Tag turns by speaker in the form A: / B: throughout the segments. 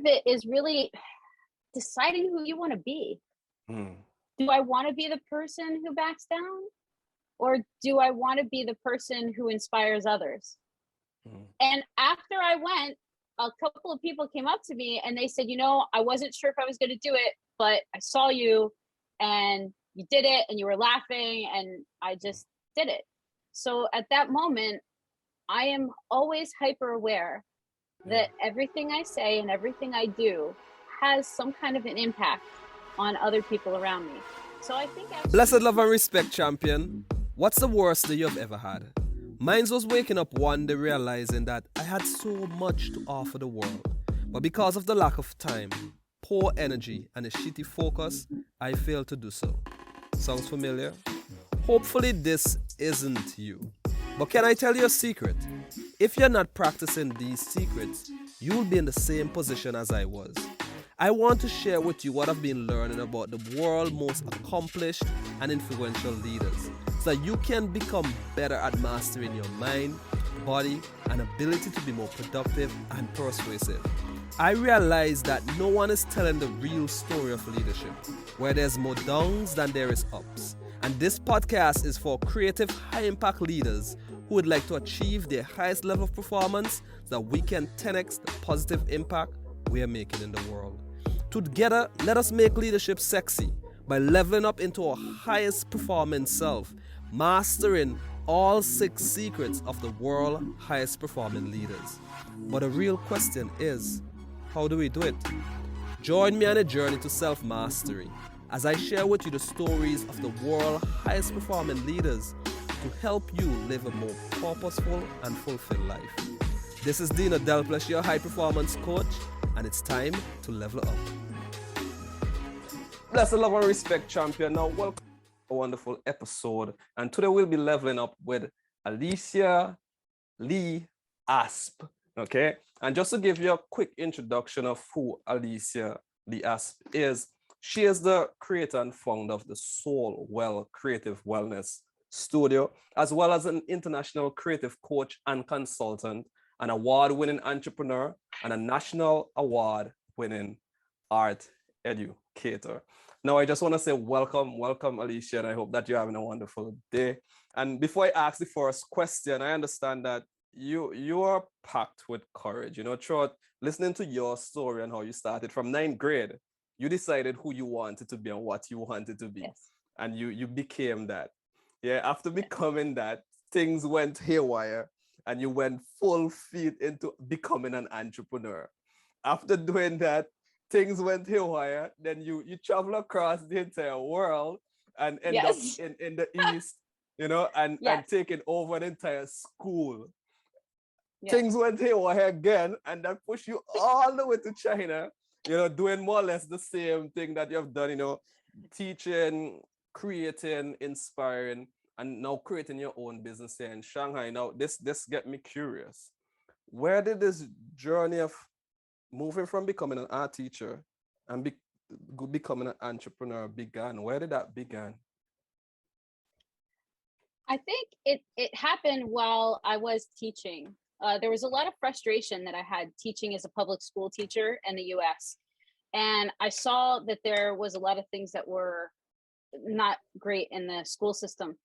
A: of it is really deciding who you want to be.
B: Mm.
A: Do I want to be the person who backs down? Or do I want to be the person who inspires others?
B: Mm.
A: And after I went, a couple of people came up to me and they said, I wasn't sure if I was going to do it, but I saw you and you did it and you were laughing and I just did it. So at that moment, I am always hyper aware that everything I say and everything I do has some kind of an impact on other people around me. So I think
C: Blessed love and respect, champion. What's the worst that you've ever had? Mine was waking up one day realizing that I had so much to offer the world, but because of the lack of time, poor energy, and a shitty focus, I failed to do so. Sounds familiar? Hopefully this isn't you. But can I tell you a secret? If you're not practicing these secrets, you'll be in the same position as I was. I want to share with you what I've been learning about the world's most accomplished and influential leaders, so that you can become better at mastering your mind, body, and ability to be more productive and persuasive. I realize that no one is telling the real story of leadership, where there's more downs than there is ups. And this podcast is for creative, high-impact leaders who would like to achieve their highest level of performance so that we can 10x the positive impact we are making in the world. Together, let us make leadership sexy by leveling up into our highest performing self, mastering all 6 secrets of the world's highest performing leaders. But the real question is, how do we do it? Join me on a journey to self-mastery as I share with you the stories of the world's highest performing leaders to help you live a more purposeful and fulfilled life. This is Dino Delplesh, your high performance coach, and it's time to level up. Blessed love and respect, champion. Now, welcome to a wonderful episode. And today we'll be leveling up with Alysia Lee Asp. Okay. And just to give you a quick introduction of who Alysia Lee Asp is, she is the creator and founder of the Soul Well Creative Wellness Studio, as well as an international creative coach and consultant, an award-winning entrepreneur, and a national award-winning art educator. Now, I just want to say welcome, Alysia, and I hope that you're having a wonderful day. And before I ask the first question, I understand that you are packed with courage. Throughout listening to your story and how you started from 9th grade, you decided who you wanted to be and what you wanted to be.
A: Yes.
C: And you became that. Yeah, after becoming that, things went haywire and you went full feet into becoming an entrepreneur. After doing that, things went haywire. Then you travel across the entire world and end up in the East, and taking over an entire school. Yes. Things went haywire again, and that pushed you all the way to China, doing more or less the same thing that you've done, teaching, creating, inspiring, and now creating your own business here in Shanghai. Now, this get me curious. Where did this journey of moving from becoming an art teacher and becoming an entrepreneur began? Where did that begin?
A: I think it happened while I was teaching. There was a lot of frustration that I had teaching as a public school teacher in the US. And I saw that there was a lot of things that were not great in the school system.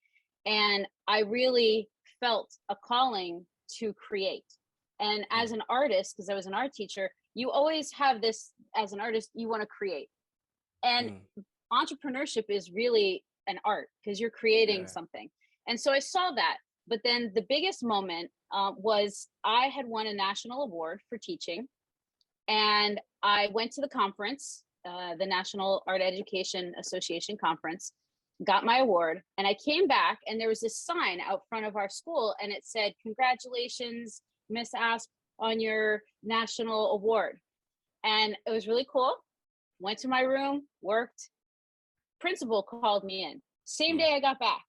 A: And I really felt a calling to create. And as an artist, because I was an art teacher, you always have this, as an artist, you want to create. And entrepreneurship is really an art because you're creating something. And so I saw that. But then the biggest moment was I had won a national award for teaching. And I went to the conference, the National Art Education Association conference, got my award, and I came back and there was this sign out front of our school and it said, "Congratulations, Miss Asp, on your national award." And it was really cool. Went to my room, worked. Principal called me in. Same day I got back.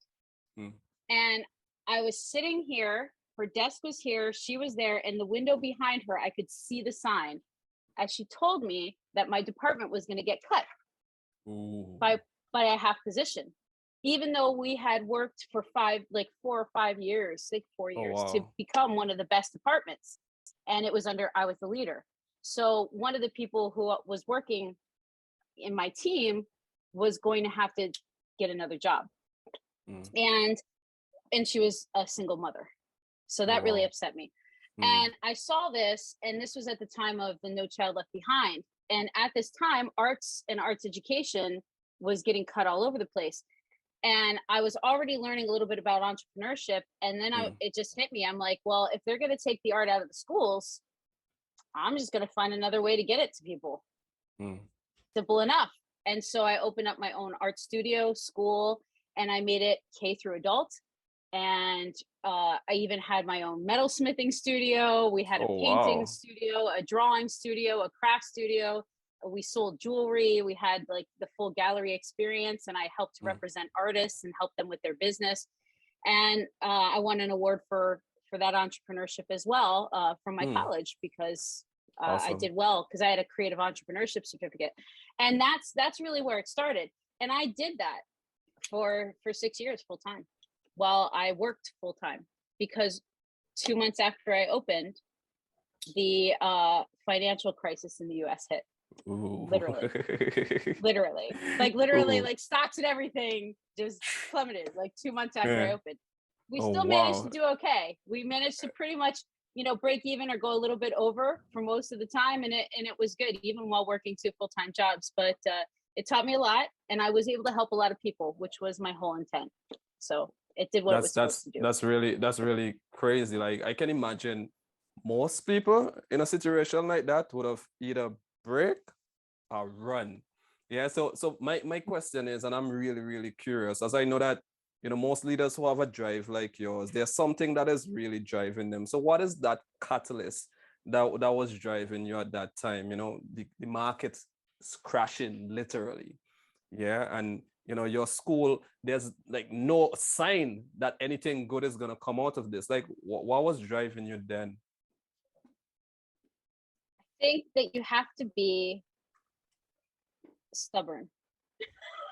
A: And I was sitting here, her desk was here, she was there, and the window behind her, I could see the sign as she told me that my department was going to get cut by a half position, even though we had worked for 4 or 5 years, 4 years to become one of the best departments. And it was I was the leader. So one of the people who was working in my team was going to have to get another job. And she was a single mother. So that really upset me. And I saw this, and this was at the time of the No Child Left Behind. And at this time, arts and arts education was getting cut all over the place. And I was already learning a little bit about entrepreneurship. And then it just hit me. I'm like, well, if they're going to take the art out of the schools, I'm just going to find another way to get it to people. Simple enough. And so I opened up my own art studio school, and I made it K through adult. And I even had my own metalsmithing studio. We had a painting studio, a drawing studio, a craft studio. We sold jewelry. We had like the full gallery experience, and I helped represent artists and help them with their business. And I won an award for that entrepreneurship as well from my college, because I did well because I had a creative entrepreneurship certificate. And that's really where it started. And I did that for 6 years full time while I worked full time, because 2 months after I opened, the financial crisis in the US hit.
C: Ooh.
A: literally like stocks and everything just plummeted like 2 months after I opened. We still managed to do okay. We managed to pretty much, break even or go a little bit over for most of the time, and it was good even while working 2 full-time jobs. But it taught me a lot, and I was able to help a lot of people, which was my whole intent. So it did what it was supposed to do. That's
C: really crazy. Like, I can imagine most people in a situation like that would have either break or run. Yeah. So my question is, and I'm really, really curious, as I know that, most leaders who have a drive like yours, there's something that is really driving them. So what is that catalyst that was driving you at that time? The market's crashing literally. Yeah. And your school, there's like no sign that anything good is going to come out of this. Like, what was driving you then?
A: I think that you have to be stubborn.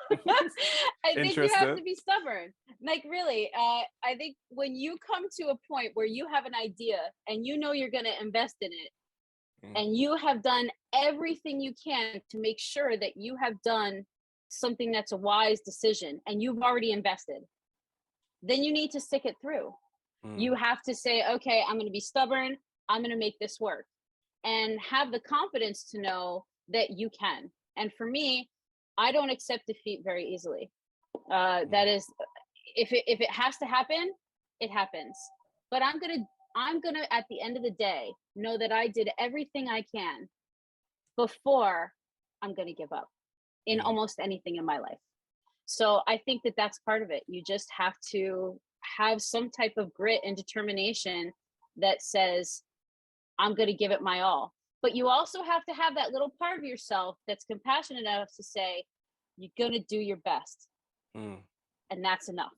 A: I think you have to be stubborn. Like, really, I think when you come to a point where you have an idea and you're going to invest in it, and you have done everything you can to make sure that you have done something that's a wise decision, and you've already invested, then you need to stick it through. You have to say, okay, I'm going to be stubborn. I'm going to make this work, and have the confidence to know that you can. And for me, I don't accept defeat very easily. That is, if it has to happen, it happens. But I'm gonna at the end of the day know that I did everything I can before I'm gonna give up in almost anything in my life. So I think that that's part of it. You just have to have some type of grit and determination that says, I'm gonna give it my all. But you also have to have that little part of yourself that's compassionate enough to say, you're going to do your best. And that's enough.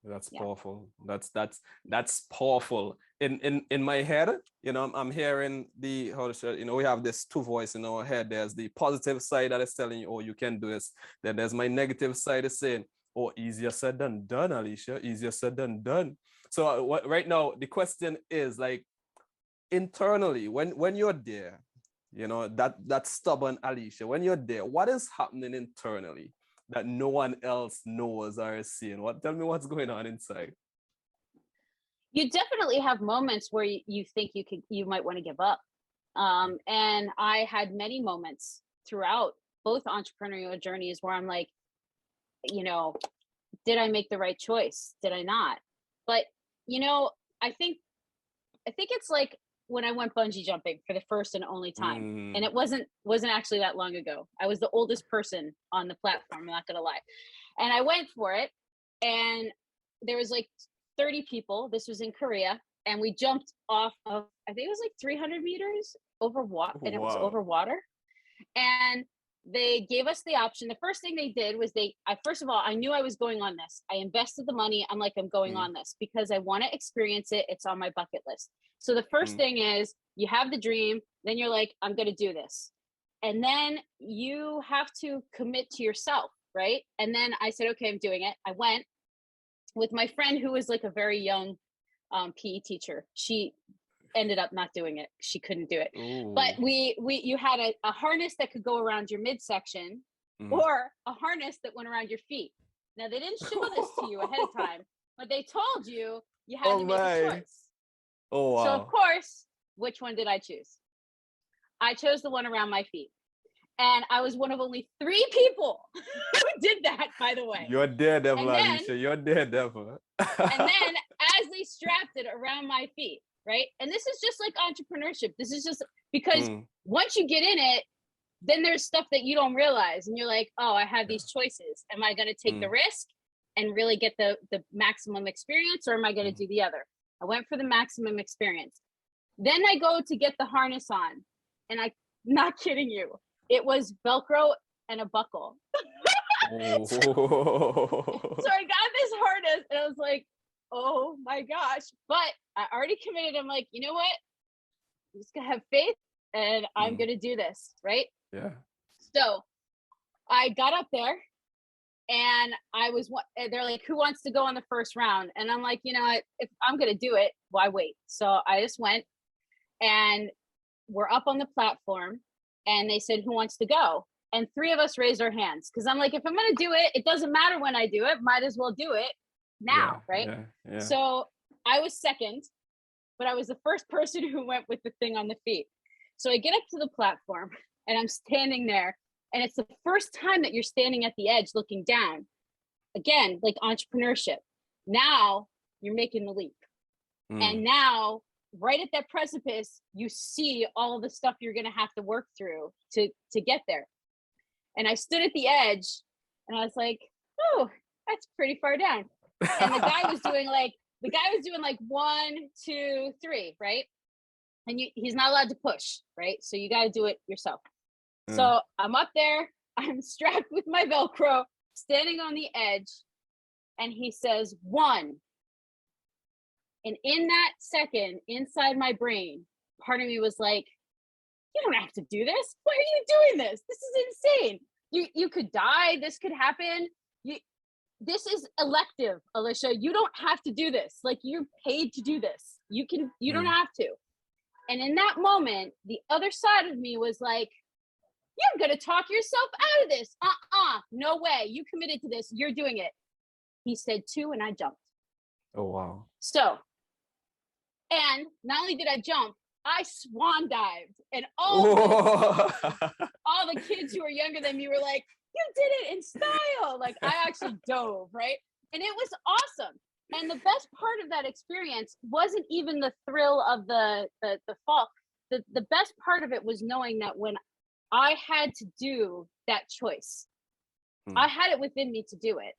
C: That's powerful. That's powerful. In my head, I'm hearing we have this two voice in our head. There's the positive side that is telling you, oh, you can do this. Then there's my negative side is saying, oh, easier said than done, Alysia. Easier said than done. So right now, the question is, like, internally, when you're there, that stubborn Alysia, when you're there, what is happening internally that no one else knows or is seeing? Tell me what's going on inside.
A: You definitely have moments where you think you might want to give up. And I had many moments throughout both entrepreneurial journeys where I'm like, did I make the right choice? Did I not? But, I think it's like when I went bungee jumping for the first and only time. And it wasn't actually that long ago. I was the oldest person on the platform, I'm not going to lie. And I went for it, and there was like 30 people. This was in Korea. And we jumped off of, I think it was like 300 meters over water, and it was over water. And they gave us the option. The first thing they did was first of all, I knew I was going on this. I invested the money. I'm like, I'm going on this because I want to experience it. It's on my bucket list. So the first thing is you have the dream, then you're like, I'm going to do this. And then you have to commit to yourself, right? And then I said, okay, I'm doing it. I went with my friend who was like a very young PE teacher. She ended up not doing it. She couldn't do it.
C: Ooh.
A: But you had a harness that could go around your midsection, or a harness that went around your feet. Now, they didn't show this to you ahead of time, but they told you had to make a choice.
C: Oh, wow.
A: So, of course, which one did I choose? I chose the one around my feet. And I was one of only 3 people who did that, by the way.
C: You're daredevil, Alysia. You're daredevil.
A: And then as they strapped it around my feet, right? And this is just like entrepreneurship. This is just because once you get in it, then there's stuff that you don't realize. And you're like, oh, I have these choices. Am I going to take the risk and really get the maximum experience, or am I going to do the other? I went for the maximum experience. Then I go to get the harness on, and I'm not kidding you. It was Velcro and a buckle. So I got this harness, and I was like, oh my gosh. But I already committed. I'm like, you know what? I'm just going to have faith, and I'm going to do this, right?
C: Yeah.
A: So I got up there, and they're like, who wants to go on the first round? And I'm like, you know what? If I'm going to do it, why wait? So I just went, and we're up on the platform, and they said, who wants to go? And 3 of us raised our hands, because I'm like, if I'm going to do it, it doesn't matter when I do it. Might as well do it now, right?
C: Yeah.
A: So I was second, but I was the first person who went with the thing on the feet. So I get up to the platform, and I'm standing there, and it's the first time that you're standing at the edge looking down. Again, like entrepreneurship. Now you're making the leap. And now, right at that precipice, you see all the stuff you're going to have to work through to get there. And I stood at the edge, and I was like, oh, that's pretty far down. And the guy was doing like 1, 2, 3, right? And he's not allowed to push, right? So you got to do it yourself. So I'm up there, I'm strapped with my Velcro, standing on the edge, and he says, 1. And in that second, inside my brain, part of me was like, you don't have to do this. Why are you doing this? This is insane. You could die. This could happen. This is elective, Alysia. You don't have to do this. Like, you're paid to do this. You don't have to. And in that moment, the other side of me was like, you're going to talk yourself out of this. No way. You committed to this. You're doing it. He said 2, and I jumped.
C: Oh, wow.
A: So, and not only did I jump, I swan dived. And all the kids who were younger than me were like, you did it in style. Like, I actually dove, right? And it was awesome. And the best part of that experience wasn't even the thrill of the fall. The best part of it was knowing that when I had to do that choice, I had it within me to do it.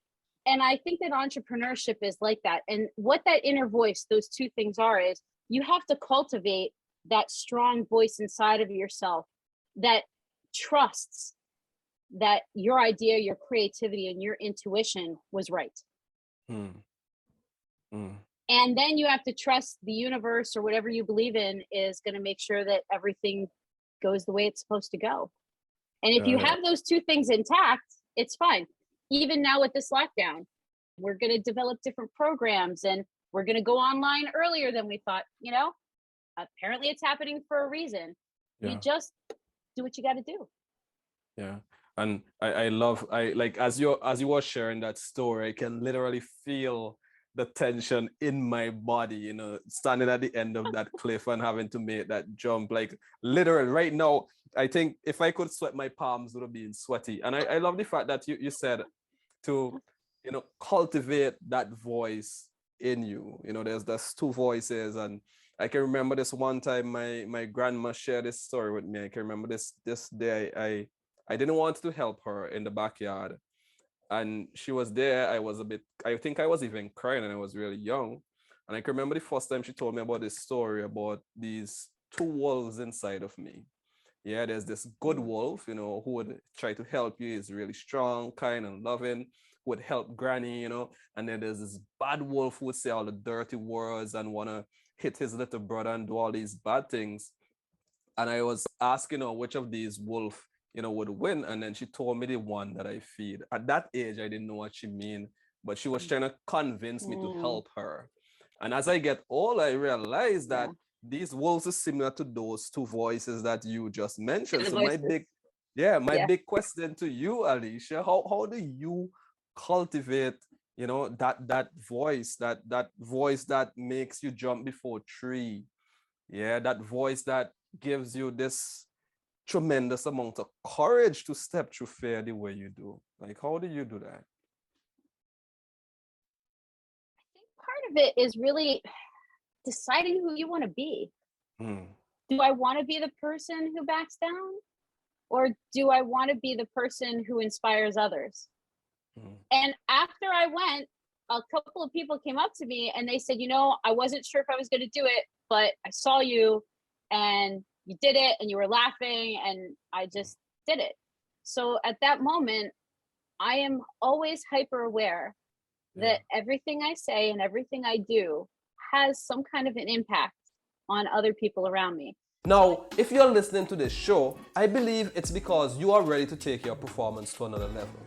A: And I think that entrepreneurship is like that. And what that inner voice, those 2 things are, is you have to cultivate that strong voice inside of yourself that trusts that your idea, your creativity, and your intuition was right. And then you have to trust the universe, or whatever you believe in is going to make sure that everything goes the way it's supposed to go. And if you have those 2 things intact, it's fine. Even now with this lockdown, we're going to develop different programs, and we're going to go online earlier than we thought. Apparently it's happening for a reason. You just do what you got to do.
C: Yeah. And I love, as you were sharing that story, I can literally feel the tension in my body, standing at the end of that cliff and having to make that jump. Like, literally right now, I think if I could sweat, my palms would have been sweaty. And I love the fact that you said to, cultivate that voice in you. There's 2 voices. And I can remember this one time my grandma shared this story with me. I can remember this day I didn't want to help her in the backyard. And she was there. I think I was even crying, and I was really young. And I can remember the first time she told me about this story about these 2 wolves inside of me. Yeah, there's this good wolf, who would try to help you. He's really strong, kind, and loving, who would help Granny, And then there's this bad wolf who would say all the dirty words and want to hit his little brother and do all these bad things. And I was asking her which of these wolves would win. And then she told me the one that I feed. At that age, I didn't know what she mean, but she was trying to convince me to help her. And as I get older, I realized that these wolves are similar to those two voices that you just mentioned.
A: The
C: So
A: voices.
C: my
A: Yeah.
C: big question to you, Alysia, how do you cultivate, that voice, that voice that makes you jump before tree? Yeah, that voice that gives you this tremendous amount of courage to step through fear the way you do. Like, how do you do that?
A: I think part of it is really deciding who you want to be.
C: Hmm.
A: Do I want to be the person who backs down? Or do I want to be the person who inspires others?
C: Hmm.
A: And after I went, a couple of people came up to me and they said, I wasn't sure if I was going to do it, but I saw you and you did it and you were laughing and I just did it. So at that moment, I am always hyper aware
C: Yeah.
A: that everything I say and everything I do has some kind of an impact on other people around me.
C: Now, if you're listening to this show, I believe it's because you are ready to take your performance to another level.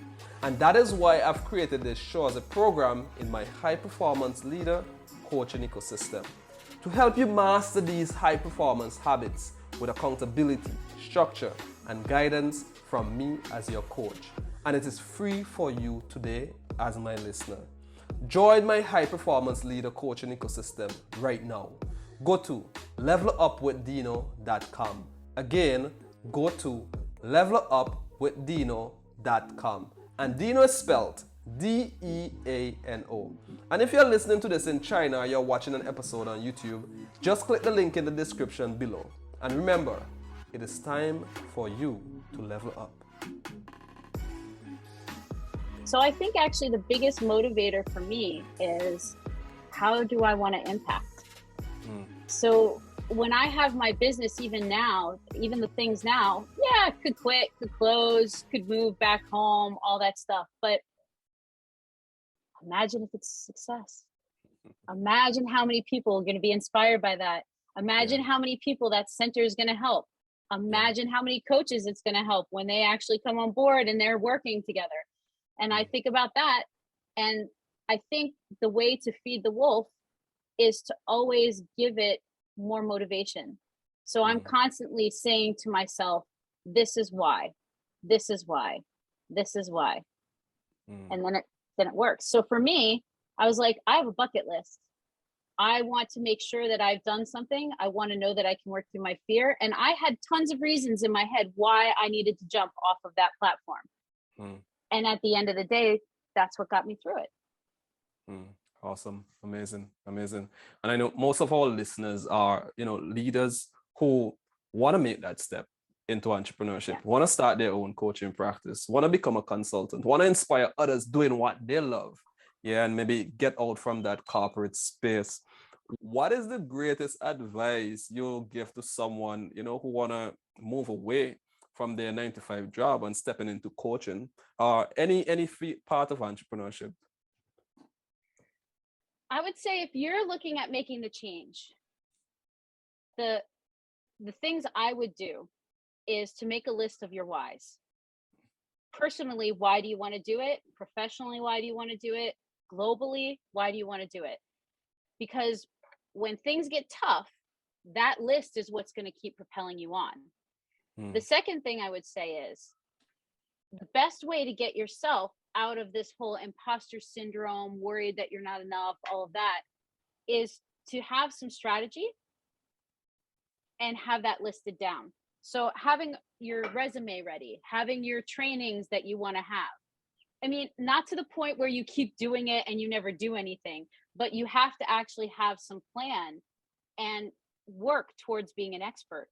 C: And that is why I've created this show as a program in my high performance leader coaching ecosystem to help you master these high performance habits with accountability, structure, and guidance from me as your coach. And it is free for you today as my listener. Join my high performance leader coaching ecosystem right now. Go to levelupwithdino.com. Again, go to levelupwithdino.com. And Dino is spelled Deano. And if you're listening to this in China or you're watching an episode on YouTube, just click the link in the description below. And remember, it is time for you to level up.
A: So I think actually the biggest motivator for me is, how do I want to impact? So when I have my business, even now, even the things now, yeah, could quit, could close, could move back home, all that stuff. But imagine if it's a success. Imagine how many people are going to be inspired by that. Imagine how many people that center is going to help. Imagine how many coaches it's going to help when they actually come on board and they're working together. And I think about that. And I think the way to feed the wolf is to always give it more motivation. So I'm constantly saying to myself, this is why, this is why, this is why. And then it works. So for me, I was like, I have a bucket list. I want to make sure that I've done something. I want to know that I can work through my fear. And I had tons of reasons in my head why I needed to jump off of that platform. And at the end of the day, that's what got me through it.
C: Awesome. Amazing. Amazing. And I know most of our listeners are, leaders who want to make that step into entrepreneurship, want to start their own coaching practice, want to become a consultant, want to inspire others doing what they love. Yeah. And maybe get out from that corporate space. What is the greatest advice you'll give to someone, who want to move away from their 9-to-5 job and stepping into coaching or any part of entrepreneurship?
A: I would say if you're looking at making the change, the things I would do is to make a list of your whys. Personally, why do you want to do it? Professionally, why do you want to do it? Globally, why do you want to do it? Because when things get tough, that list is what's going to keep propelling you on. The second thing I would say is the best way to get yourself out of this whole imposter syndrome, worried that you're not enough, all of that, is to have some strategy and have that listed down. So having your resume ready, having your trainings that you want to have. I mean, not to the point where you keep doing it and you never do anything, but you have to actually have some plan and work towards being an expert.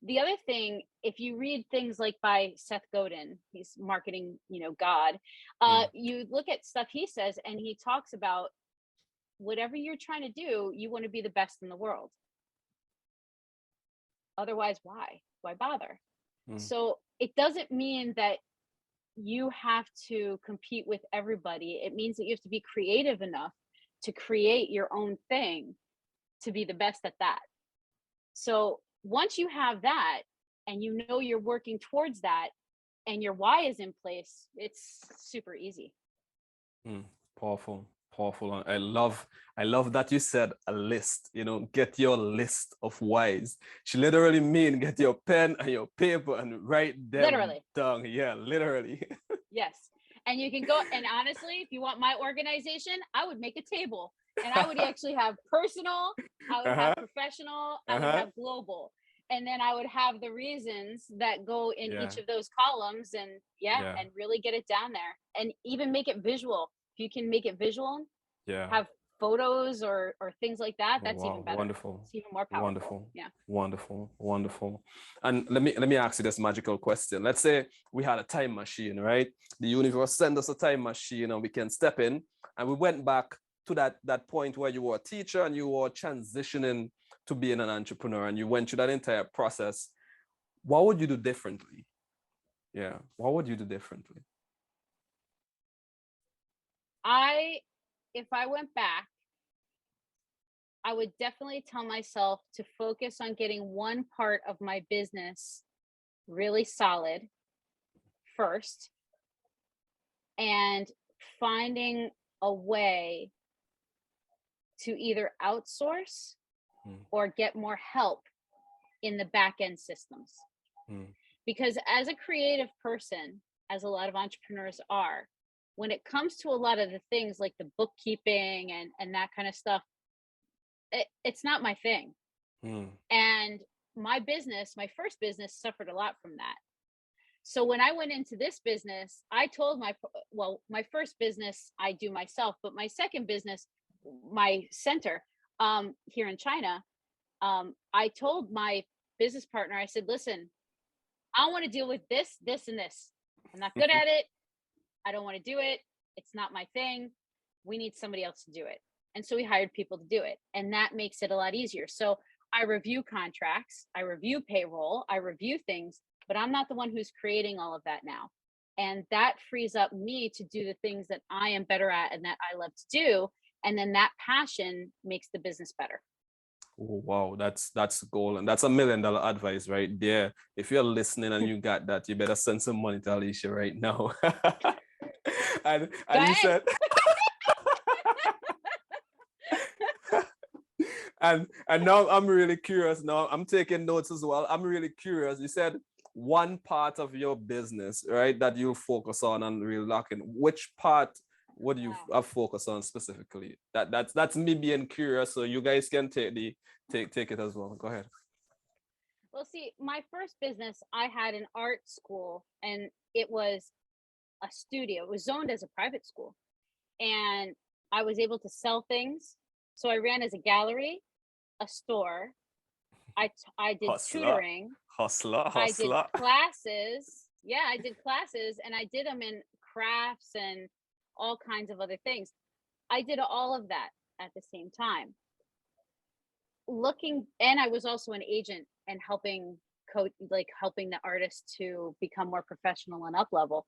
A: The other thing, if you read things like by Seth Godin, he's marketing, God, you look at stuff he says and he talks about whatever you're trying to do, you want to be the best in the world. Otherwise, why bother? So it doesn't mean that you have to compete with everybody. It means that you have to be creative enough to create your own thing, to be the best at that. So once you have that and you know you're working towards that and your why is in place, it's super easy.
C: Powerful. Powerful. I love that you said a list, get your list of whys. She literally mean get your pen and your paper and write them
A: Literally.
C: down. Yeah, literally.
A: Yes. And you can go, and honestly, if you want my organization, I would make a table and I would actually have personal, I would have professional, I would have global. And then I would have the reasons that go in
C: Yeah.
A: each of those columns and and really get it down there and even make it visual. If you can make it visual, have photos or things like that, that's even better.
C: Wonderful.
A: It's even more powerful.
C: Wonderful.
A: Yeah.
C: Wonderful. And let me ask you this magical question. Let's say we had a time machine, right? The universe sent us a time machine and we can step in and we went back to that point where you were a teacher and you were transitioning to being an entrepreneur and you went through that entire process. What would you do differently? Yeah. What would you do differently?
A: If I went back, I would definitely tell myself to focus on getting one part of my business really solid first and finding a way to either outsource or get more help in the back end systems. Because as a creative person, as a lot of entrepreneurs are, when it comes to a lot of the things like the bookkeeping and that kind of stuff, it's not my thing. And my first business suffered a lot from that. So when I went into this business, I told my first business I do myself, but my second business, my center here in China, I told my business partner, I said, listen, I don't want to deal with this, and this. I'm not good at it. I don't want to do it. It's not my thing. We need somebody else to do it. And so we hired people to do it. And that makes it a lot easier. So I review contracts, I review payroll, I review things, but I'm not the one who's creating all of that now. And that frees up me to do the things that I am better at and that I love to do. And then that passion makes the business better.
C: Oh, wow, that's the goal, and that's $1 million advice right there. If you're listening and you got that, you better send some money to Alysia right now. and you said, and now I'm really curious. Now I'm taking notes as well. I'm really curious. You said one part of your business, right, that you focus on and really lock in. Which part would you have focus on specifically? That's me being curious, so you guys can take it as well. Go ahead.
A: Well, see, my first business, I had an art school and it was a studio. It was zoned as a private school and I was able to sell things. So I ran as a gallery, a store. I did tutoring.
C: Hustler.
A: I did classes. Yeah, I did classes and I did them in crafts and all kinds of other things. I did all of that at the same time. And I was also an agent and helping the artists to become more professional and up level.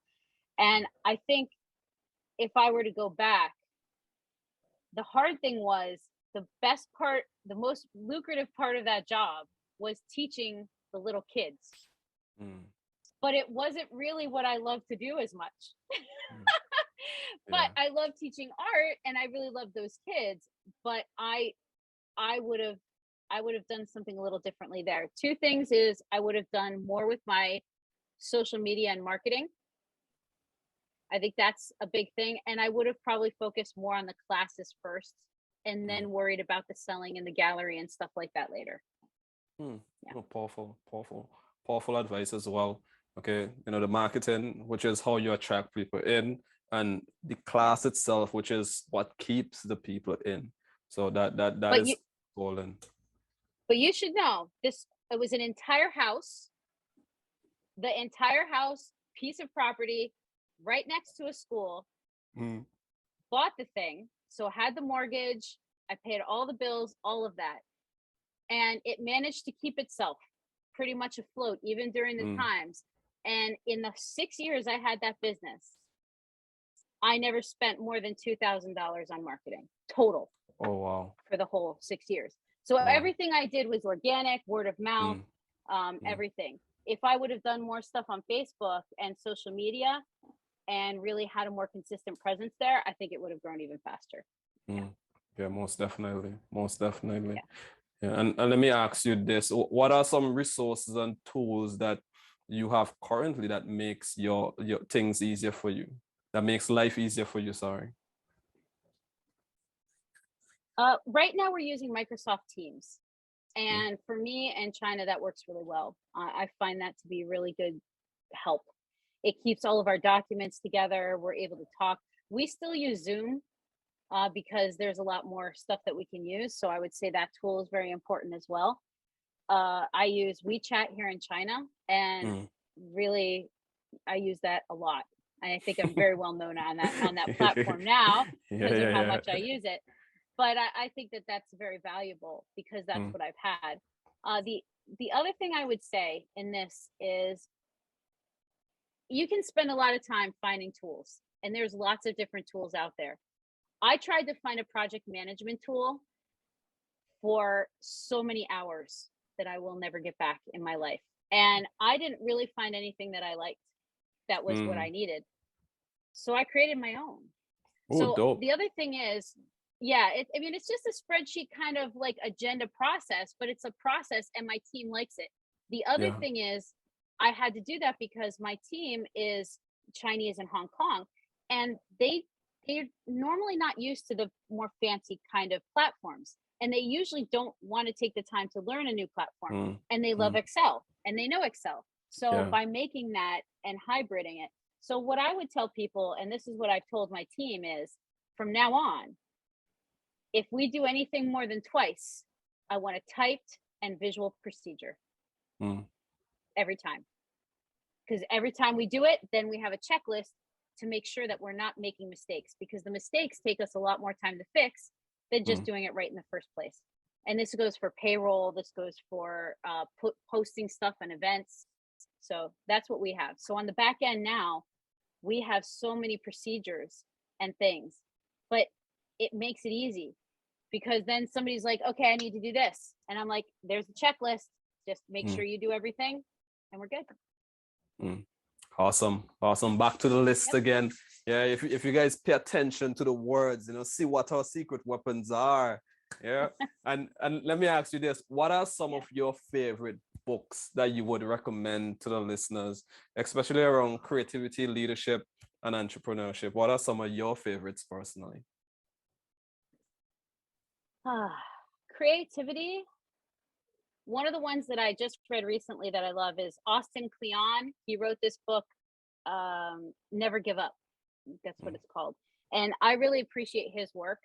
A: And I think if I were to go back, the hard thing was the best part, the most lucrative part of that job was teaching the little kids. But it wasn't really what I love to do as much. But I love teaching art and I really love those kids, but I would have done something a little differently there. Two things is I would have done more with my social media and marketing. I think that's a big thing. And I would have probably focused more on the classes first and then worried about the selling in the gallery and stuff like that later.
C: Oh, powerful advice as well. Okay, the marketing, which is how you attract people in, and the class itself, which is what keeps the people in. So that is golden.
A: But you should know this. It was an entire house. The entire house, piece of property, right next to a school. Bought the thing, so had the mortgage. I paid all the bills, all of that, and it managed to keep itself pretty much afloat even during the times. And in the 6 years I had that business, I never spent more than $2,000 on marketing total.
C: Oh, wow.
A: For the whole 6 years. So everything I did was organic, word of mouth, everything. If I would have done more stuff on Facebook and social media and really had a more consistent presence there, I think it would have grown even faster.
C: Mm. Yeah, most definitely. Most definitely.
A: Yeah.
C: Yeah. And let me ask you this. What are some resources and tools that you have currently that makes your things easier for you? That makes life easier for you, sorry.
A: Right now we're using Microsoft Teams.
C: Mm,
A: And for me and China, that works really well. I find that to be really good help. It keeps all of our documents together. We're able to talk. We still use Zoom because there's a lot more stuff that we can use. So I would say that tool is very important as well. I use WeChat here in China, and
C: mm.
A: really, I use that a lot. I think I'm very well known on that platform now
C: Yeah,
A: because of
C: yeah,
A: how
C: yeah.
A: much I use it. But I think that that's very valuable because that's
C: Mm,
A: what I've had. The other thing I would say in this is you can spend a lot of time finding tools, and there's lots of different tools out there. I tried to find a project management tool for so many hours that I will never get back in my life. And I didn't really find anything that I liked that was what I
C: mm.
A: needed. So I created my own.
C: Oh,
A: So
C: dope.
A: the other thing is, yeah, I mean, it's just a spreadsheet kind of like agenda process, but it's a process and my team likes it. The other
C: Yeah.
A: thing is, I had to do that because my team is Chinese in Hong Kong, and they're normally not used to the more fancy kind of platforms, and they usually don't want to take the time to learn a new platform,
C: Mm,
A: and they love
C: mm.
A: Excel and they know Excel. So
C: Yeah.
A: by making that and hybriding it, so what I would tell people, and this is what I've told my team, is from now on, if we do anything more than twice, I want a typed and visual procedure
C: Mm,
A: every time. Because every time we do it, then we have a checklist to make sure that we're not making mistakes, because the mistakes take us a lot more time to fix than just
C: mm,
A: doing it right in the first place. And this goes for payroll, this goes for posting stuff and events. So that's what we have. So on the back end now, we have so many procedures and things, but it makes it easy because then somebody's like, okay, I need to do this. And I'm like, there's a checklist. Just make
C: mm,
A: sure you do everything and we're good.
C: mm. Awesome. Awesome. Back to the list
A: Yep.
C: again. Yeah, if you guys pay attention to the words, see what our secret weapons are. Yeah. And let me ask you this. What are some
A: Yeah.
C: of your favorite books that you would recommend to the listeners, especially around creativity, leadership, and entrepreneurship? What are some of your favorites personally?
A: Creativity. One of the ones that I just read recently that I love is Austin Kleon. He wrote this book, Never Give Up. That's what
C: Mm,
A: it's called. And I really appreciate his work.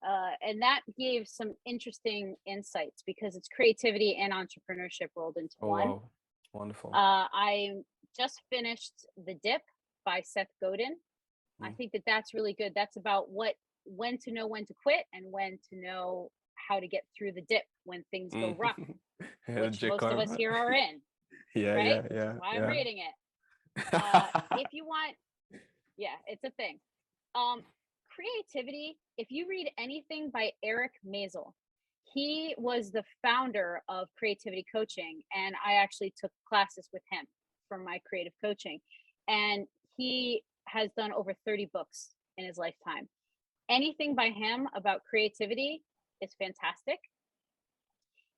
A: And that gave some interesting insights because it's creativity and entrepreneurship rolled into
C: oh,
A: one.
C: wow. Wonderful.
A: I just finished The Dip by Seth Godin. I
C: Mm.
A: think that that's really good. That's about when to know when to quit and when to know how to get through the dip when things go
C: Mm.
A: rough,
C: Yeah,
A: which
C: J.
A: most of us
C: Carver.
A: here are in,
C: Yeah,
A: right?
C: yeah,
A: Which is
C: yeah,
A: why I'm
C: yeah.
A: reading it. If you want, yeah, it's a thing. Um, Creativity. If you read anything by Eric Mazel, he was the founder of creativity coaching, and I actually took classes with him for my creative coaching. And he has done over 30 books in his lifetime. Anything by him about creativity is fantastic.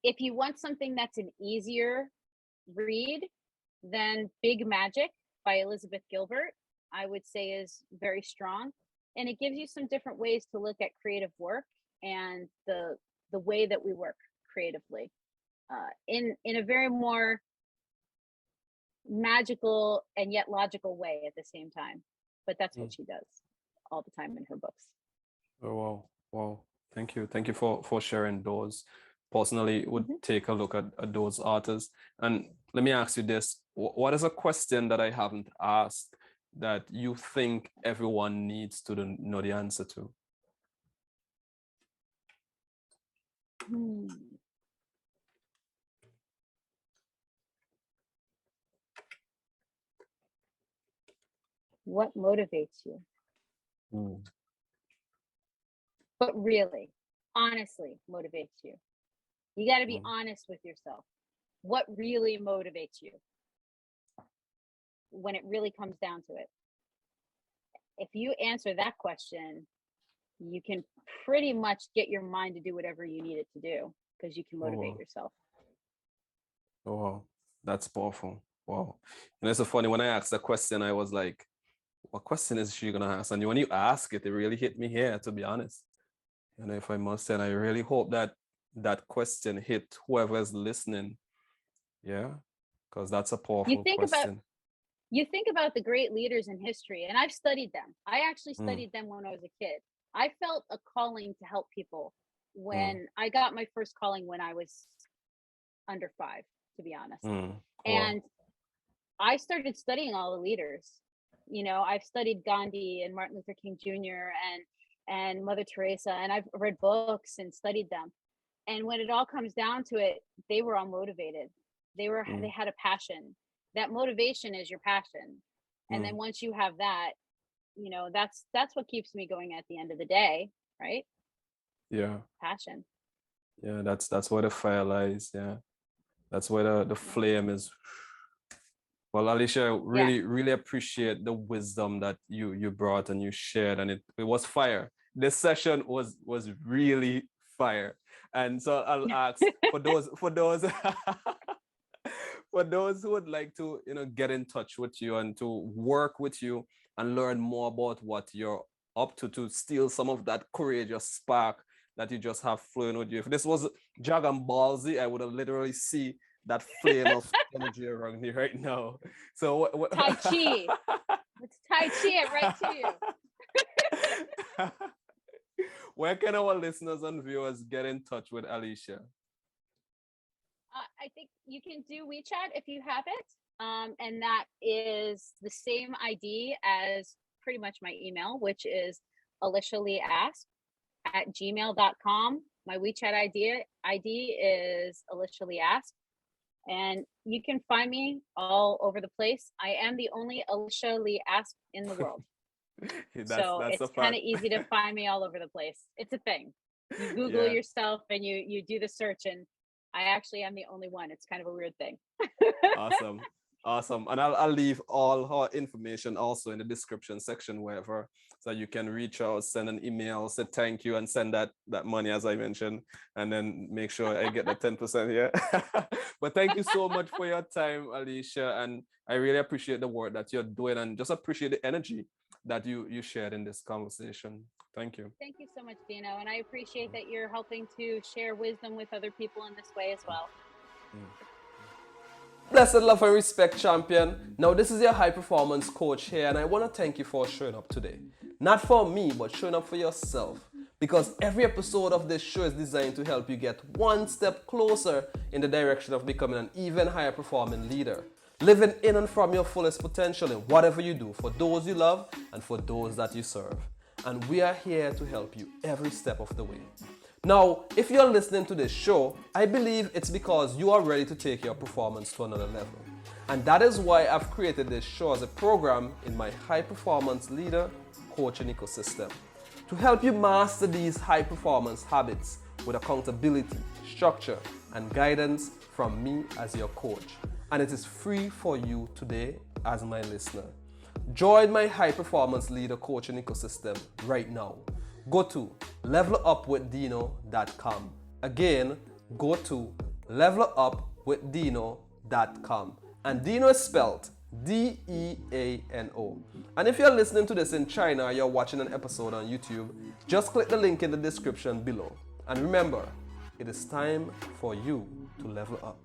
A: If you want something that's an easier read, then Big Magic by Elizabeth Gilbert, I would say is very strong. And it gives you some different ways to look at creative work and the way that we work creatively in a very more magical and yet logical way at the same time. But that's
C: Mm.
A: what she does all the time in her books.
C: Oh, wow. Wow. Thank you. Thank you for sharing those. Personally, would
A: Mhm.
C: take a look at those artists. And let me ask you this. What is a question that I haven't asked that you think everyone needs to know the answer to?
A: Hmm. What motivates you?
C: Mm.
A: But really, honestly, motivates you. You got to be
C: Mm.
A: honest with yourself. What really motivates you when it really comes down to it? If you answer that question, you can pretty much get your mind to do whatever you need it to do because you can
C: Oh,
A: motivate
C: wow.
A: yourself.
C: Oh, wow. That's powerful. Wow. And it's so funny, when I asked the question, I was like, what question is she gonna ask? And when you ask it, it really hit me here, to be honest. And if I must say, and I really hope that that question hit whoever is listening. Yeah, because that's a
A: You
C: powerful
A: think about
C: question.
A: you think about the great leaders in history, and I've studied them. I actually
C: Mm,
A: studied them when I was a kid. I felt a calling to help people
C: mm,
A: when I got my first calling when I was under 5, to be honest.
C: mm. Wow.
A: And I started studying all the leaders. I've studied Gandhi and Martin Luther King Jr. and Mother Teresa, and I've read books and studied them. And when it all comes down to it, they were all motivated. They
C: Mm,
A: had a passion. That motivation is your passion. And then
C: mm.
A: once you have that, that's what keeps me going at the end of the day, right?
C: Yeah,
A: Passion.
C: yeah, that's where the fire lies. Yeah, that's where the flame is. Well, Alicia,
A: Yeah.
C: really, really appreciate the wisdom that you brought and you shared, and it was fire. This session was really fire. And so I'll ask for those for those who would like to, get in touch with you and to work with you and learn more about what you're up to steal some of that courageous spark that you just have flowing with you. If this was Dragon Ball Z, I would have literally see that flame of energy around you right now. So
A: Tai Chi. Let's Tai Chi it right to you.
C: where can our listeners and viewers get in touch with Alysia?
A: I think you can do WeChat if you have it. And that is the same ID as pretty much my email, which is Alysia Lee Asp at gmail.com. My WeChat ID is Alysia Lee Asp. And you can find me all over the place. I am the only Alysia Lee Asp in the world.
C: that's
A: So
C: that's a
A: it's kind
C: fact.
A: of easy to find me all over the place. It's a thing. You Google
C: Yeah,
A: yourself and you do the search, and I actually am the only one. It's kind of a weird thing.
C: awesome. Awesome. And I'll leave all her information also in the description section, wherever, so you can reach out, send an email, say thank you, and send that money, as I mentioned, and then make sure I get the 10%. Yeah. But thank you so much for your time, Alysia. And I really appreciate the work that you're doing and just appreciate the energy that you shared in this conversation. Thank you.
A: Thank you so much, Dino. And I appreciate that you're helping to share wisdom with other people in this way as well.
C: Blessed love and respect, champion. Now, this is your high performance coach here, and I want to thank you for showing up today. Not for me, but showing up for yourself. Because every episode of this show is designed to help you get one step closer in the direction of becoming an even higher performing leader. Living in and from your fullest potential in whatever you do, for those you love and for those that you serve. And we are here to help you every step of the way. Now, if you're listening to this show, I believe it's because you are ready to take your performance to another level. And that is why I've created this show as a program in my high performance leader coaching ecosystem to help you master these high performance habits with accountability, structure, and guidance from me as your coach. And it is free for you today as my listener. Join my high performance leader coaching ecosystem right now. Go to levelupwithdino.com. Again, go to levelupwithdino.com. And Dino is spelled Deano. And if you're listening to this in China or you're watching an episode on YouTube, just click the link in the description below. And remember, it is time for you to level up.